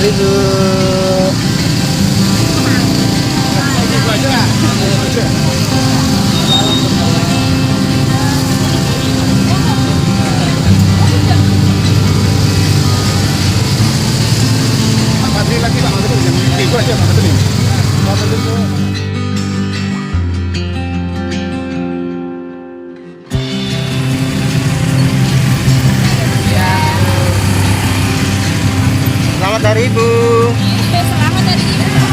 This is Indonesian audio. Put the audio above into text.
hari Bu. Lagi Pak, itu aja Pak, betul. Selamat hari Ibu. Selamat hari Ibu.